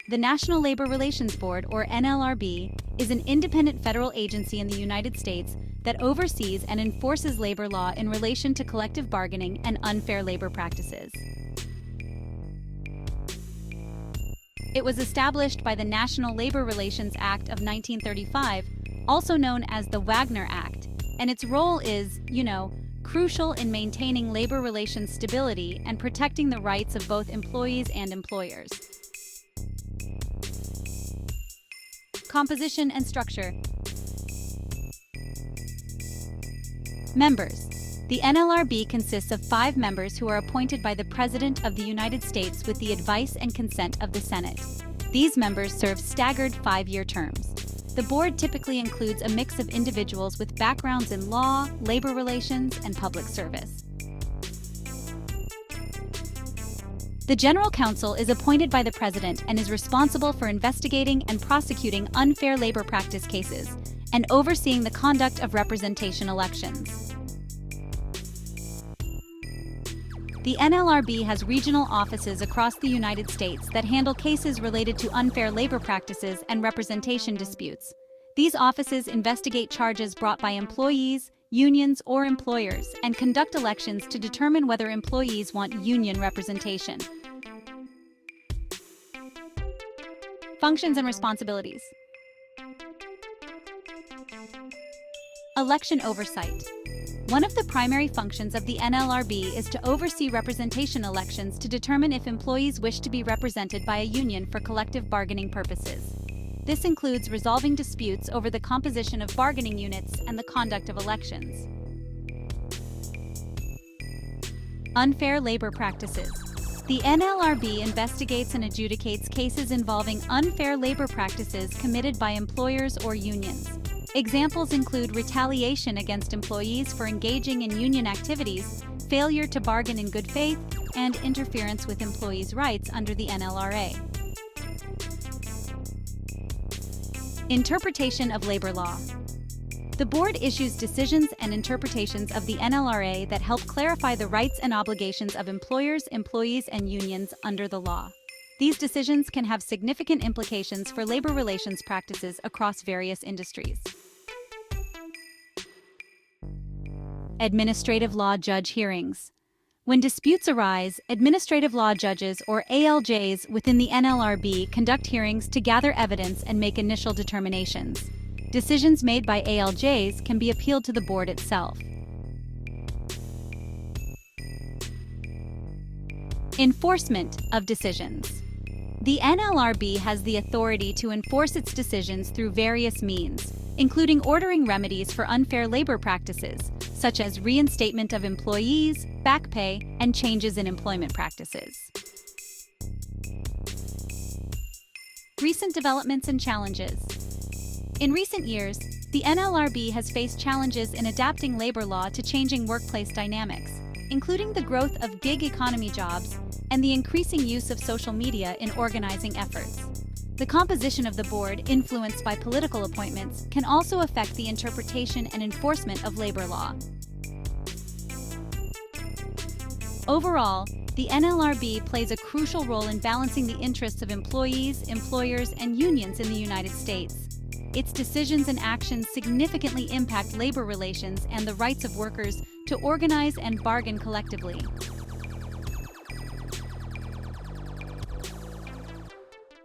The National Labor Relations Board, or NLRB, is an independent federal agency in the United States that oversees and enforces labor law in relation to collective bargaining and unfair labor practices. It was established by the National Labor Relations Act of 1935, also known as the Wagner Act, and its role is, crucial in maintaining labor relations stability and protecting the rights of both employees and employers. Composition and structure. Members. The NLRB consists of 5 members who are appointed by the President of the United States with the advice and consent of the Senate. These members serve staggered 5-year terms. The board typically includes a mix of individuals with backgrounds in law, labor relations, and public service. The General Counsel is appointed by the President and is responsible for investigating and prosecuting unfair labor practice cases and overseeing the conduct of representation elections. The NLRB has regional offices across the United States that handle cases related to unfair labor practices and representation disputes. These offices investigate charges brought by employees, unions, or employers and conduct elections to determine whether employees want union representation. Functions and responsibilities. Election oversight. One of the primary functions of the NLRB is to oversee representation elections to determine if employees wish to be represented by a union for collective bargaining purposes. This includes resolving disputes over the composition of bargaining units and the conduct of elections. Unfair labor practices. The NLRB investigates and adjudicates cases involving unfair labor practices committed by employers or unions. Examples include retaliation against employees for engaging in union activities, failure to bargain in good faith, and interference with employees' rights under the NLRA. Interpretation of labor law. The board issues decisions and interpretations of the NLRA that help clarify the rights and obligations of employers, employees, and unions under the law. These decisions can have significant implications for labor relations practices across various industries. Administrative law judge hearings. When disputes arise, administrative law judges, or ALJs, within the NLRB conduct hearings to gather evidence and make initial determinations. Decisions made by ALJs can be appealed to the board itself. Enforcement of decisions. The NLRB has the authority to enforce its decisions through various means, including ordering remedies for unfair labor practices, such as reinstatement of employees, back pay, and changes in employment practices. Recent developments and challenges. In recent years, the NLRB has faced challenges in adapting labor law to changing workplace dynamics, including the growth of gig economy jobs and the increasing use of social media in organizing efforts. The composition of the board, influenced by political appointments, can also affect the interpretation and enforcement of labor law. Overall, the NLRB plays a crucial role in balancing the interests of employees, employers, and unions in the United States. Its decisions and actions significantly impact labor relations and the rights of workers to organize and bargain collectively.